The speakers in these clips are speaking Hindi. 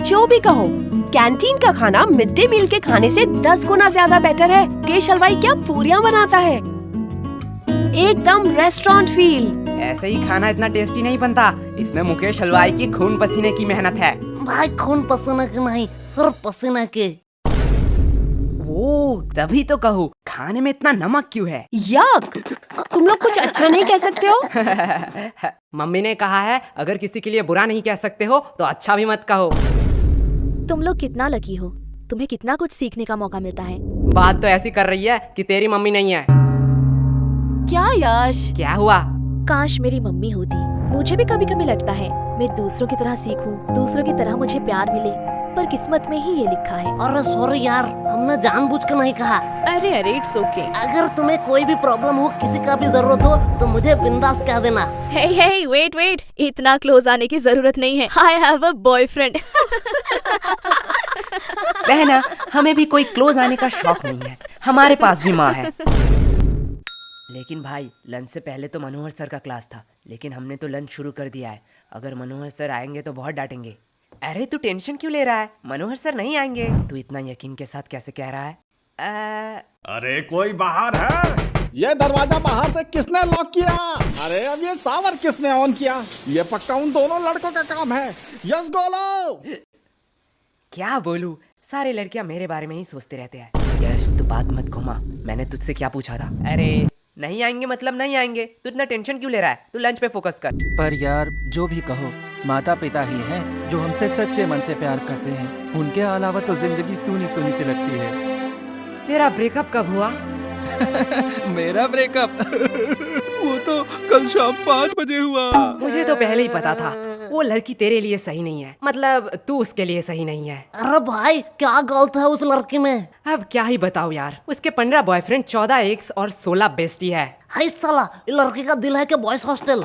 जो भी कहो, कैंटीन का खाना मिड डे मील के खाने से 10 गुना ज्यादा बेटर है। मुकेश हलवाई क्या पूरियां बनाता है, एकदम रेस्टोरेंट फील। ऐसे ही खाना इतना टेस्टी नहीं बनता, इसमें मुकेश हलवाई की खून पसीने की मेहनत है। भाई खून पसीने की नहीं, सिर्फ पसीने की। वो तभी तो कहूँ, खाने में इतना नमक क्यों है? यक, तुम लोग कुछ अच्छा नहीं कह सकते हो? मम्मी ने कहा है, अगर किसी के लिए बुरा नहीं कह सकते हो तो अच्छा भी मत कहो। तुम लोग कितना लकी हो, तुम्हें कितना कुछ सीखने का मौका मिलता है। बात तो ऐसी कर रही है कि तेरी मम्मी नहीं है। क्या यश? क्या हुआ? काश मेरी मम्मी होती। मुझे भी कभी कभी लगता है मैं दूसरों की तरह सीखूं, दूसरों की तरह मुझे प्यार मिले, पर किस्मत में ही ये लिखा है। अरे सॉरी यार, हमने जानबूझ कर नहीं कहा। अरे इट्स ओके। अगर तुम्हें कोई भी प्रॉब्लम हो, किसी का भी जरूरत हो, तो मुझे बिंदास कह देना। हे वेट, इतना क्लोज आने की जरूरत नहीं है। I have a boyfriend. बहना, हमें भी कोई क्लोज आने का शौक नहीं है, हमारे पास भी माँ है। लेकिन भाई, लंच से पहले तो मनोहर सर का क्लास था, लेकिन हमने तो लंच शुरू कर दिया है। अगर मनोहर सर आएंगे तो बहुत डांटेंगे। अरे तू टेंशन क्यों ले रहा है, मनोहर सर नहीं आएंगे। तू इतना यकीन के साथ कैसे कह रहा है? अरे कोई बाहर है? ये दरवाजा बाहर से किसने लॉक किया? अरे अब ये सावर किसने ऑन किया? ये पक्का उन दोनों लड़कों का काम है। यस गोलो। क्या बोलूं, सारे लड़कियां मेरे बारे में ही सोचते रहते हैं। यश तू बात मत घुमा, मैंने तुझसे क्या पूछा था? अरे नहीं आएंगे मतलब नहीं आएंगे, तू इतना टेंशन क्यों ले रहा है? तू लंच पे फोकस कर। पर यार जो भी कहो, माता पिता ही हैं जो हमसे सच्चे मन से प्यार करते हैं। उनके अलावा तो जिंदगी सूनी सूनी सी लगती है। तेरा ब्रेकअप कब हुआ? मेरा ब्रेकअप वो तो कल शाम 5 बजे हुआ। मुझे तो पहले ही पता था, वो लड़की तेरे लिए सही नहीं है, मतलब तू उसके लिए सही नहीं है। अरे भाई क्या गलत है उस लड़की में? अब क्या ही बताऊं यार, उसके 15 बॉयफ्रेंड, 14 एक्स और 16 बेस्टी है। हाय साला, ये लड़की का दिल है कि बॉयज हॉस्टल?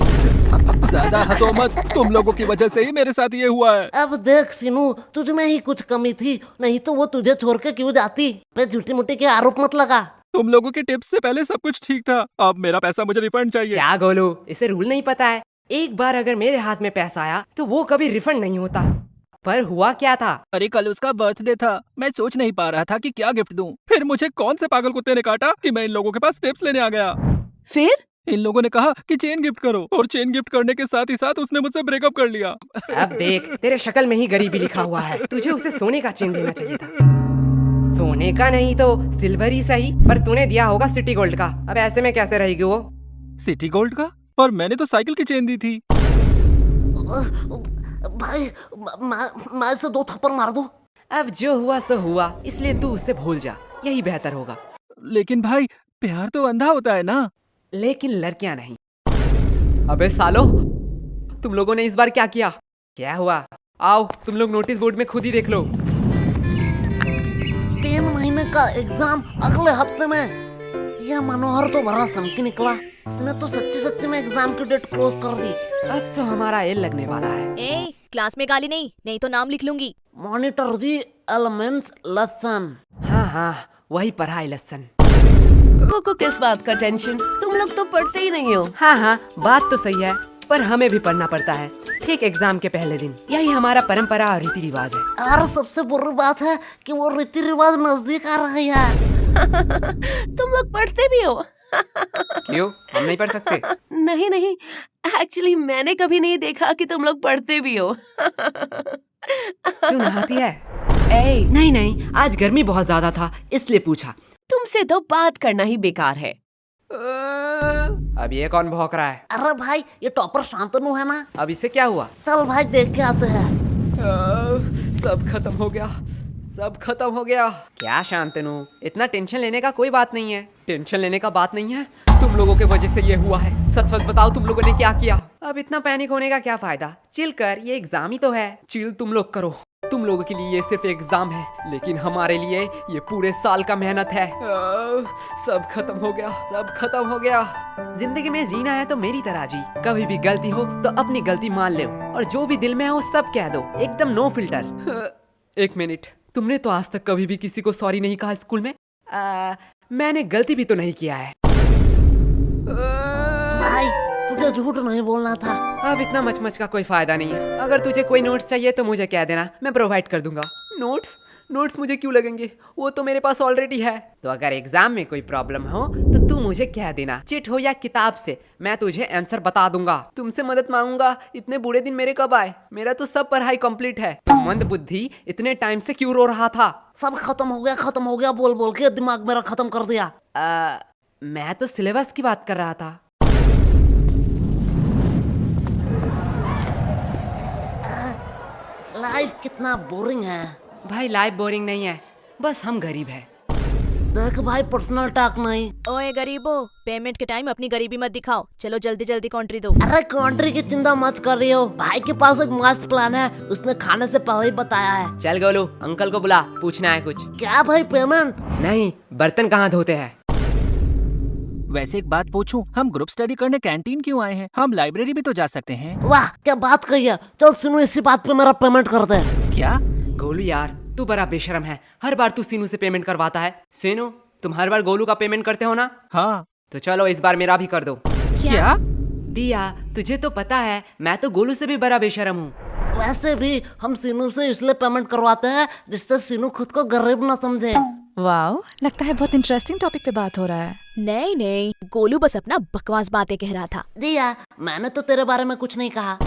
ज्यादा हंसो मत, तुम लोगों की वजह से ही मेरे साथ ये हुआ है। अब देख सीनू, तुझ में ही कुछ कमी थी, नहीं तो वो तुझे छोड़ के क्यों जाती? पे झूठी मुट्ठी के आरोप मत लगा। तुम लोगों के टिप्स से पहले सब कुछ ठीक था, अब मेरा पैसा मुझे रिफंड चाहिए। क्या गोलू, इसे रूल नहीं पता है? एक बार अगर मेरे हाथ में पैसा आया तो वो कभी रिफंड नहीं होता। पर हुआ क्या था? अरे कल उसका बर्थडे था, मैं सोच नहीं पा रहा था कि क्या गिफ्ट दूं। फिर मुझे कौन से पागल कुत्ते ने काटा कि मैं इन लोगों के पास टिप्स लेने आ गया। फिर इन लोगों ने कहा कि चेन गिफ्ट करो, और चेन गिफ्ट करने के साथ ही साथ उसने मुझसे ब्रेकअप कर लिया। अब देख, तेरे शक्ल में ही गरीबी लिखा हुआ है, तुझे उसे सोने का चेन देना चाहिए था। सोने का नहीं तो सिल्वर ही सही, पर तूने दिया होगा सिटी गोल्ड का। अब ऐसे में कैसे रहेगी वो? सिटी गोल्ड का? पर मैंने तो साइकिल की चेन दी थी। भाई मैं इसे 2 थप्पड़ मार दूं? अब जो हुआ सो हुआ, इसलिए तू उससे भूल जा, यही बेहतर होगा। लेकिन भाई प्यार तो अंधा होता है ना। लेकिन लड़कियां नहीं। अबे सालो, तुम लोगों ने इस बार क्या किया? क्या हुआ? आओ तुम लोग नोटिस बोर्ड में खुद ही देख लो। 3 महीने का एग्जाम अगले हफ्ते में। यह मनोहर तो बड़ा समकी निकला, इसने तो सच्ची में एग्जाम की डेट क्लोज कर दी। अब तो हमारा एल लगने वाला है। क्लास में गाली नहीं तो नाम लिख लूंगी। Monitor G elements lesson. हाँ, वही पढ़ाई लेसन। को किस बात का टेंशन, तुम लोग तो पढ़ते ही नहीं हो। हाँ, बात तो सही है, पर हमें भी पढ़ना पड़ता है, ठीक एग्जाम के पहले दिन। यही हमारा परंपरा और रीति रिवाज है। और सबसे बुरी बात है कि वो रीति रिवाज नजदीक आ रही है। तुम लोग पढ़ते भी हो? क्यों, हम नहीं पढ़ सकते? नहीं, एक्चुअली मैंने कभी नहीं देखा कि तुम लोग पढ़ते भी हो। तू नहाती है? नहीं, आज गर्मी बहुत ज्यादा था इसलिए पूछा। तुमसे तो बात करना ही बेकार है। अब ये कौन भौंक रहा है? अरे भाई, ये टॉपर शांतनु है ना। अब इससे क्या हुआ? चल भाई देख के आते हैं। सब खत्म हो गया। क्या शांतनु, इतना टेंशन लेने का कोई बात नहीं है। टेंशन लेने का बात नहीं है, तुम लोगों के वजह से ये हुआ है। सच बताओ, तुम लोगों ने क्या किया? अब इतना पैनिक होने का क्या फायदा? चिल कर, ये एग्जाम ही तो है। चिल तुम लोग करो, तुम लोगों के लिए ये सिर्फ एग्जाम है, लेकिन हमारे लिए ये पूरे साल का मेहनत है। सब खत्म हो गया। जिंदगी में जीना है तो मेरी तरह जी। कभी भी गलती हो तो अपनी गलती मान लो, और जो भी दिल में है वो सब कह दो, एकदम नो फिल्टर। 1 मिनट, तुमने तो आज तक कभी भी किसी को सॉरी नहीं कहा स्कूल में? मैंने गलती भी तो नहीं किया है। भाई तू मुझे झूठ नहीं बोलना था। अब इतना मचमच का कोई फायदा नहीं है। अगर तुझे कोई नोट्स चाहिए तो मुझे कह देना, मैं प्रोवाइड कर दूंगा। नोट्स मुझे क्यों लगेंगे, वो तो मेरे पास ऑलरेडी है। तो अगर एग्जाम में कोई प्रॉब्लम हो तो तू मुझे कह देना, चिट हो या किताब से, मैं तुझे आंसर बता दूंगा। तुमसे मदद मांगूंगा, इतने बुरे दिन मेरे कब आए? मेरा तो सब पढ़ाई कंप्लीट है। तो मंद बुद्धि इतने टाइम से क्यों रो रहा था? सब खत्म हो गया बोल बोल के दिमाग मेरा खत्म कर दिया। मैं तो सिलेबस की बात कर रहा था। लाइफ कितना बोरिंग है। भाई लाइफ बोरिंग नहीं है, बस हम गरीब हैं। देख भाई, पर्सनल टॉक नहीं। ओए गरीबो, पेमेंट के टाइम अपनी गरीबी मत दिखाओ। चलो जल्दी जल्दी कंट्री दो। अरे कंट्री की चिंता मत कर रही हो, भाई के पास एक मस्त प्लान है, उसने खाने से पहले ही बताया है। चल गोलू, अंकल को बुला, पूछना है कुछ। क्या भाई, पेमेंट? नहीं, बर्तन कहाँ धोते हैं? वैसे एक बात पूछूं, हम ग्रुप स्टडी करने कैंटीन क्यों आए हैं? हम लाइब्रेरी भी तो जा सकते हैं। वाह क्या बात कही है। चल सुनो, इसी बात पे मेरा पेमेंट कर दे। क्या? गोलू यार, तू बड़ा बेशरम है। हर बार तू सीनू से पेमेंट करवाता है। सीनू, तुम हर बार गोलू का पेमेंट करते हो ना? हाँ। तो चलो इस बार मेरा भी कर दो। क्या? दिया, तुझे तो पता है मैं तो गोलू से भी बड़ा बेशरम हूँ। वैसे भी हम सीनू से इसलिए पेमेंट करवाते हैं जिससे सीनू खुद को गरीब ना समझे। वाओ, लगता है बहुत इंटरेस्टिंग टॉपिक पे बात हो रहा है। नहीं नहीं, गोलू बस अपना बकवास बातें कह रहा था। दिया, मैंने तो तेरे बारे में कुछ नहीं कहा।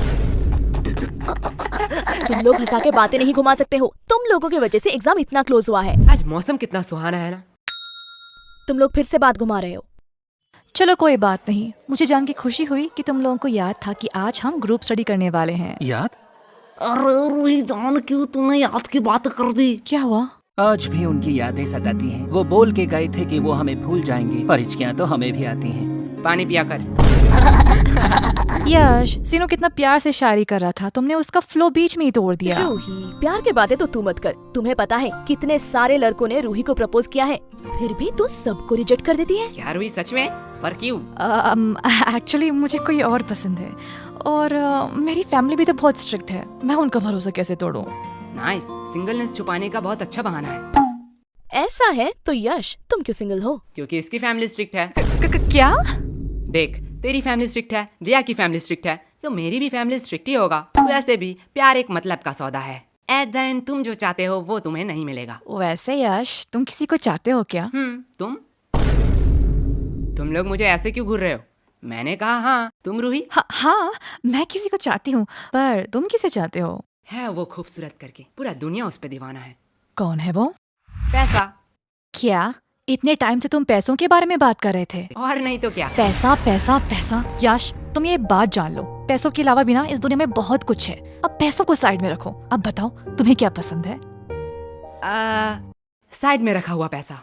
तुम लोग हंसा के बातें नहीं घुमा सकते हो। तुम लोगों की वजह से एग्जाम इतना क्लोज हुआ है। आज मौसम कितना सुहाना है ना। तुम लोग फिर से बात घुमा रहे हो। चलो कोई बात नहीं, मुझे जान के खुशी हुई कि तुम लोगों को याद था कि आज हम ग्रुप स्टडी करने वाले हैं। याद? अरे रूही जान, क्यों तूने याद की बात कर दी? क्या हुआ? आज भी उनकी यादें सताती हैं। वो बोल के गए थे कि वो हमें भूल जाएंगे, पर हिचकियां तो हमें भी आती हैं। पानी पिया कर। यश, सीनू कितना प्यार से शायरी कर रहा था, तुमने उसका फ्लो बीच में ही तोड़ दिया। रूही, प्यार की बातें तो तू मत कर। तुम्हें पता है कितने सारे लड़कों ने रूही को प्रपोज किया है, फिर भी तू सबको रिजेक्ट कर देती है। क्या रूही, सच में? पर क्यों? एक्चुअली मुझे कोई और पसंद है, और मेरी फैमिली भी तो बहुत स्ट्रिक्ट है। मैं उनका भरोसा कैसे तोड़ूं? नाइस, सिंगलनेस छुपाने का बहुत अच्छा बहाना है। ऐसा है तो यश, तुम क्यों सिंगल हो? क्योंकि इसकी फैमिली स्ट्रिक्ट है। क्या? देख, तेरी फैमिली स्ट्रिक्ट है, दिया की फैमिली स्ट्रिक्ट है, तो मेरी भी फैमिली स्ट्रिक्ट ही होगा। वैसे भी प्यार एक मतलब का सौदा है। एट द एंड तुम जो चाहते हो वो तुम्हें नहीं मिलेगा। वैसे यश, तुम किसी को चाहते हो क्या? तुम लोग मुझे ऐसे क्यों घूर रहे हो? मैंने कहा हाँ। तुम रूही? हाँ, मैं किसी को चाहती हूँ, पर तुम किसे चाहते हो? है वो खूबसूरत करके, पूरा दुनिया उस पे दीवाना है। कौन है वो? पैसा। क्या? इतने टाइम से तुम पैसों के बारे में बात कर रहे थे? और नहीं तो क्या। पैसा पैसा पैसा। यश, तुम ये बात जान लो, पैसों के अलावा भी ना इस दुनिया में बहुत कुछ है। अब पैसों को साइड में रखो। अब बताओ तुम्हें क्या पसंद है? साइड में रखा हुआ पैसा।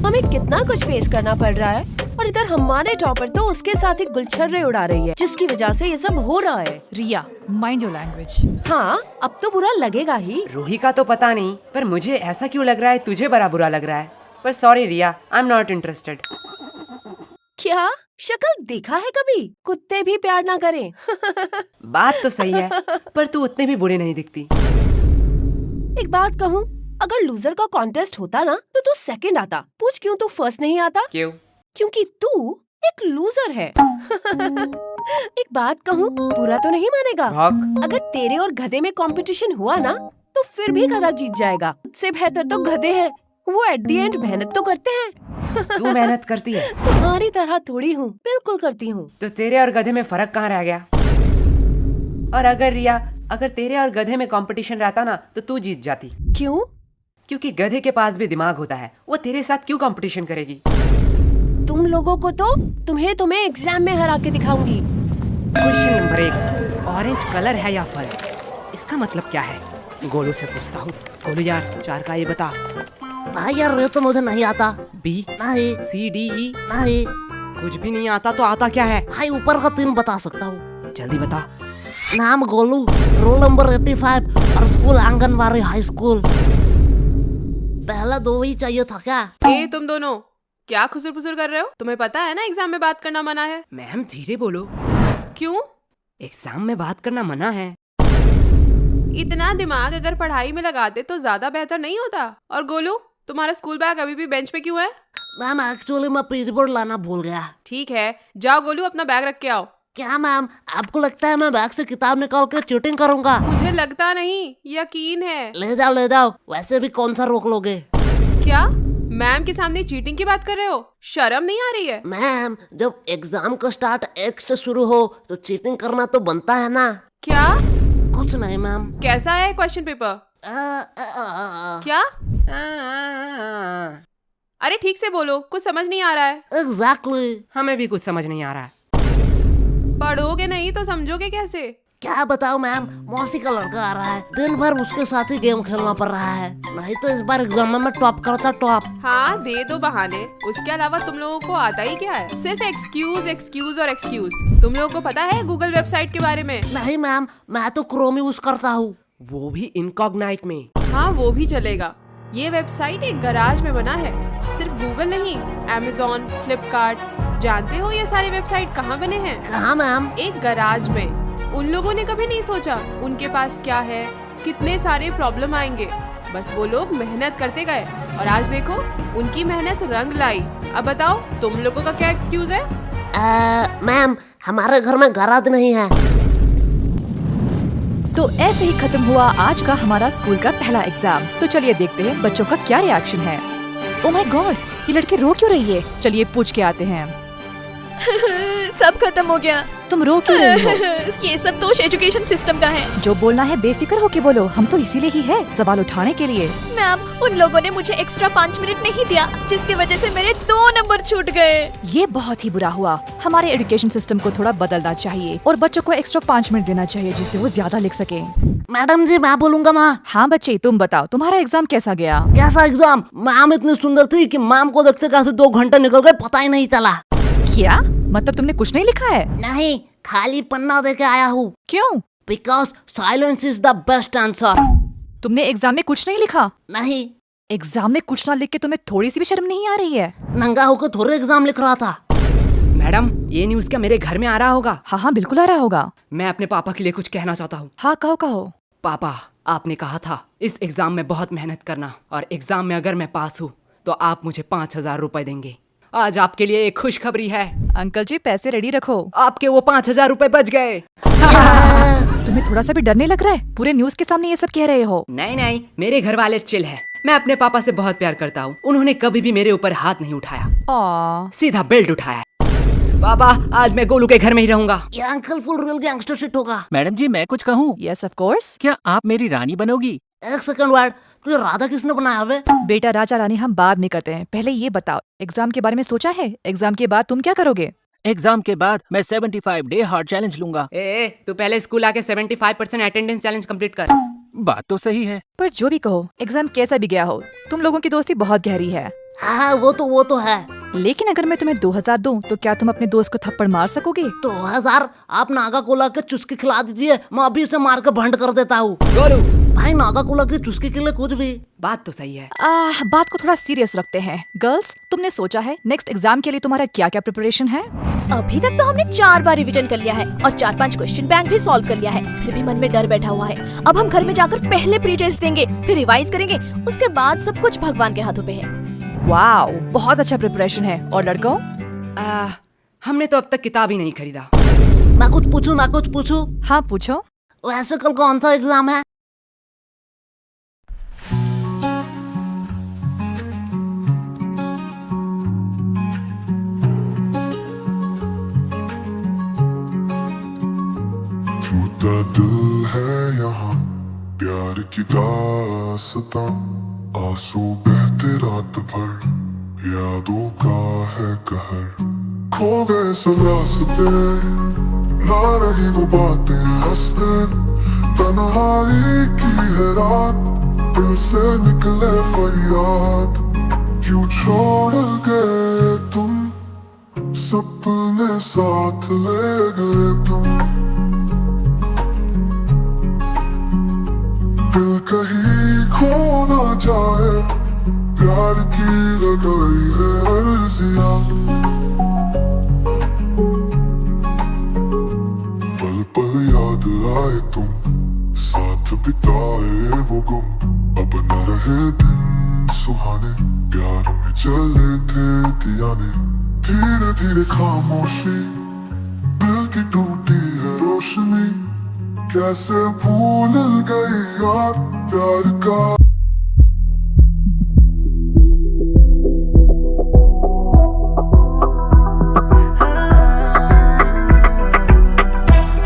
हमें कितना कुछ फेस करना पड़ रहा है, और इधर हमारे टॉपर तो उसके साथ ही गुलछर्रे उड़ा रही है, जिसकी वजह से ये सब हो रहा है। रिया, माइंड योर लैंग्वेज। हाँ, अब तो बुरा लगेगा ही। रूही का तो पता नहीं, पर मुझे ऐसा क्यों लग रहा है तुझे बड़ा बुरा लग रहा है। पर sorry Riya, I am not interested. क्या शक्ल देखा है कभी? कुत्ते भी प्यार ना करें। बात तो सही है, पर तू उतने भी बुरे नहीं दिखती। एक बात कहूँ, अगर लूजर का कॉन्टेस्ट होता ना तो तू सेकंड आता। पूछ क्यों तू फर्स्ट नहीं आता? क्यों? क्योंकि तू एक लूजर है। एक बात कहूँ, बुरा तो नहीं मानेगा? अगर तेरे और गधे में कंपटीशन हुआ ना तो फिर भी गधा जीत जाएगा। उससे बेहतर तो गधे हैं, वो एट द एंड मेहनत तो करते हैं। तू मेहनत करती है? तुम्हारी तरह थोड़ी हूँ, बिल्कुल करती हूँ। तो तेरे और गधे में फर्क कहाँ रह गया? और अगर रिया, अगर तेरे और गधे में कंपटीशन रहता ना तो तू जीत जाती। क्यों? क्योंकि गधे के पास भी दिमाग होता है, वो तेरे साथ क्यों कंपटीशन करेगी? तुम लोगों को तो तुम्हें एग्जाम में हरा के दिखाऊंगी। क्वेश्चन नंबर 1, ऑरेंज कलर है या फल? इसका मतलब क्या है? गोलू से पूछता हूँ। गोलू यार, 4 का ये बता। भाई यार, ये तो मुझे नहीं आता। बी, नहीं। सी, डी, ई? नहीं। कुछ भी नहीं आता तो आता क्या है? भाई ऊपर का 3 बता सकता हूँ। जल्दी बता। नाम गोलू, रोल नंबर 85 और स्कूल आंगनबाड़ी हाई स्कूल। पहला 2 ही चाहिए था क्या? ए तुम दोनों क्या खुसुर फुसुर कर रहे हो? तुम्हें पता है ना एग्जाम में बात करना मना है। मैम धीरे बोलो। क्यों? एग्जाम में बात करना मना है। इतना दिमाग अगर पढ़ाई में लगाते तो ज्यादा बेहतर नहीं होता। और गोलू, तुम्हारा स्कूल बैग अभी भी बेंच पे क्यों है? मैम एक्चुअली मैं पीजी बोर्ड लाना भूल गया। ठीक है, जाओ गोलू अपना बैग रख के आओ। क्या मैम, आपको लगता है मैं बैग से किताब निकाल के चीटिंग करूंगा? मुझे लगता नहीं, यकीन है। ले जाओ, वैसे भी कौन सा रोक लोगे? क्या मैम के सामने चीटिंग की बात कर रहे हो? शर्म नहीं आ रही है? मैम, जब एग्जाम का स्टार्ट एक से शुरू हो तो चीटिंग करना तो बनता है ना। क्या? कुछ नहीं मैम। कैसा है क्वेश्चन पेपर? क्या? अरे ठीक से बोलो, कुछ समझ नहीं आ रहा है। एग्जैक्टली। हमें भी कुछ समझ नहीं आ रहा है। पढ़ोगे नहीं तो समझोगे कैसे? क्या बताओ मैम, मौसी का लड़का आ रहा है, दिन भर उसके साथ ही गेम खेलना पड़ रहा है। नहीं तो इस बार एग्जाम में मैं टॉप करता टॉप। हाँ, दे दो बहाने, उसके अलावा तुम लोगों को आता ही क्या है? सिर्फ एक्सक्यूज एक्सक्यूज और एक्सक्यूज। तुम लोगों को पता है गूगल वेबसाइट के बारे में? नहीं मैम, मैं तो क्रोम यूज करता हूँ। वो भी इनकॉग्नाइट में। हाँ, वो भी चलेगा। ये वेबसाइट एक गराज में बना है। सिर्फ गूगल नहीं, Amazon, फ्लिपकार्ट, जानते हो ये सारे वेबसाइट कहाँ बने हैं? कहाँ मैम? एक गराज में। उन लोगों ने कभी नहीं सोचा उनके पास क्या है, कितने सारे प्रॉब्लम आएंगे। बस वो लोग मेहनत करते गए और आज देखो उनकी मेहनत रंग लाई। अब बताओ तुम लोगों का क्या एक्सक्यूज है? मैम, हमारे घर में गराज नहीं है। तो ऐसे ही खत्म हुआ आज का हमारा स्कूल का पहला एग्जाम। तो चलिए देखते हैं बच्चों का क्या रिएक्शन है। ओह माय गॉड, ये लड़की रो क्यों रही है? चलिए पूछ के आते हैं। सब खत्म हो गया। तुम रो क्यों रही हो? ये सब दोष एजुकेशन सिस्टम का है। जो बोलना है बेफिक्र होके बोलो, हम तो इसीलिए ही है सवाल उठाने के लिए। मैम, उन लोगों ने मुझे एक्स्ट्रा 5 मिनट नहीं दिया, जिसकी वजह से मेरे 2 नंबर छूट गए। ये बहुत ही बुरा हुआ। हमारे एजुकेशन सिस्टम को थोड़ा बदलना चाहिए और बच्चों को एक्स्ट्रा 5 मिनट देना चाहिए जिससे वो ज्यादा लिख सके। मैडम जी, मैं बोलूंगा माँ। हाँ बच्चे, तुम बताओ तुम्हारा एग्जाम कैसा गया? कैसा एग्जाम? मैम इतनी सुंदर थी कि मैम को देखते कैसे 2 घंटे निकल गए पता ही नहीं चला। क्या मतलब तुमने कुछ नहीं लिखा है? नहीं, खाली पन्ना देके आया हूँ। क्यों? Because silence is the best answer. तुमने एग्जाम में कुछ नहीं लिखा? नहीं। एग्जाम में कुछ ना लिख के तुम्हें थोड़ी सी भी शर्म नहीं आ रही है? नंगा होकर थोड़े एग्जाम लिख रहा था। मैडम, ये न्यूज़ क्या मेरे घर में आ रहा होगा? हाँ बिल्कुल आ रहा होगा। मैं अपने पापा के लिए कुछ कहना चाहता हूँ। हाँ कहो। पापा, आपने कहा था इस एग्जाम में बहुत मेहनत करना और एग्जाम में अगर मैं पास हूँ तो आप मुझे 5,000 रुपए देंगे। आज आपके लिए एक खुशखबरी है। अंकल जी पैसे रेडी रखो। आपके वो 5,000 रुपए बच गए। तुम्हें थोड़ा सा भी डर नहीं लग रहा है? पूरे न्यूज़ के सामने ये सब कह रहे हो। नहीं, मेरे घर वाले चिल है। मैं अपने पापा से बहुत प्यार करता हूँ। उन्होंने कभी भी मेरे ऊपर हाथ नहीं उठाया, सीधा बेल्ट उठाया। पापा, आज मैं गोलू के घर में ही रहूंगा। ये uncle full real gangster shit होगा। मैडम जी, मैं कुछ कहूँ? Yes of course. क्या आप मेरी रानी बनोगी? एक सेकंड वर्ड, तुझे राधा किसने बनाया वे? बेटा, राजा रानी हम बाद में करते हैं, पहले ये बताओ एग्जाम के बारे में सोचा है? एग्जाम के बाद तुम क्या करोगे? एग्जाम के बाद मैं 75 डे हार्ड चैलेंज लूंगा। तू पहले स्कूल आके 75% अटेंडेंस चैलेंज कंप्लीट कर। बात तो सही है। पर जो भी कहो, एग्जाम कैसा भी गया हो, तुम लोगों की दोस्ती बहुत गहरी है। हाँ, वो तो है। लेकिन अगर मैं तुम्हें 2000 दूं तो क्या तुम अपने दोस्त को थप्पड़ मार सकोगे? 2000? आप नागा कोला के चुस्की खिला दीजिए, मैं अभी से मार के भंड कर देता हूँ। गोलू, भाई नागा कोला की चुस्की के लिए कुछ भी। बात तो सही है। बात को थोड़ा सीरियस रखते हैं। गर्ल्स, तुमने सोचा है नेक्स्ट एग्जाम के लिए तुम्हारा क्या क्या प्रिपरेशन है? अभी तक तो हमने 4 बार रिवीजन कर लिया है और 4-5 क्वेश्चन बैंक भी सॉल्व कर लिया है। फिर भी मन में डर बैठा हुआ है। अब हम घर में जाकर पहले प्री टेस्ट देंगे, फिर रिवाइज करेंगे, उसके बाद सब कुछ भगवान के हाथों पे है। वाओ, बहुत अच्छा प्रिपरेशन है। और लड़कों? हमने तो अब तक किताब ही नहीं खरीदा। मैं कुछ पूछूं? हाँ पूछो। वैसे कल कौन सा एग्जाम है? टूटा दिल है यहाँ, प्यार की दास्तां, आंसू बहते रात भर, यादों का है कहर। खो गए सब रास्ते, ना रही वो बातें हंसते, तन्हाई की है रात, दिल से निकले फरियाद। क्यों छोड़ गए तुम, सपने साथ ले गए तुम। दिल कहीं खो ना जाए, प्यार की लगाई है अर्जियां। पल पल याद आए तुम, साथ बिताए वो गुम, अब न रहे दिन सुहाने। प्यार में चले थे दीवाने, धीरे धीरे खामोशी, दिल की टूटी है रोशनी, कैसे भूल गई यार प्यार का।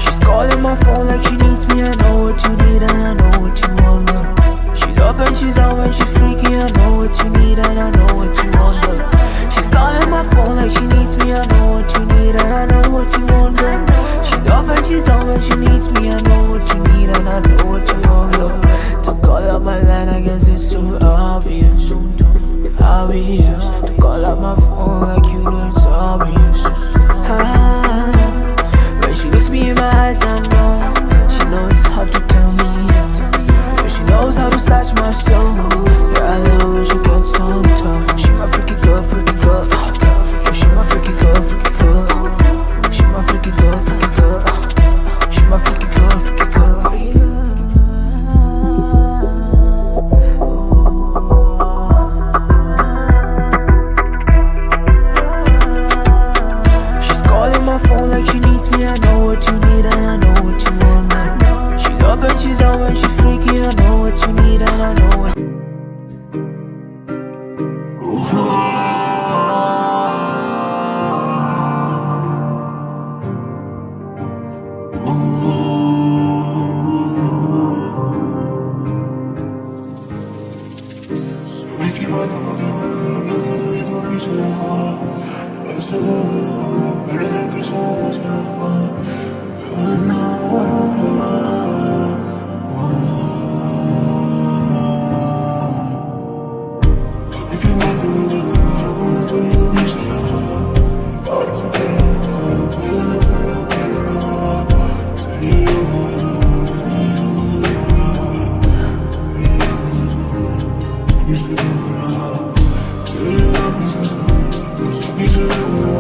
She's calling my phone like she needs me. I know what you need and I know what you want, girl. She's up and she's down when she's freaky. I know what you need and I know what you want, girl. She's calling my phone like she needs me. I know what you need and I know what you want, girl. She's up and she's down when she needs me. I know what you need and I know what you want, girl. To call up my line, I guess it's too obvious. Obvious. To call up my phone like you know it's obvious. When she looks me in my eyes, I know she knows how to tell me. Yeah, she knows how to snatch my soul. Yeah, I love when she gets on top. She my freaky girl, freaky girl. Yeah, she my freaky girl, freaky girl. She my freaky girl, freaky girl. She my freaky girl, freaky girl. She's calling my phone like she needs me. I know what you need and I know what you want, man. She's up and she's down when she's freaky. I know what you need and I know what. You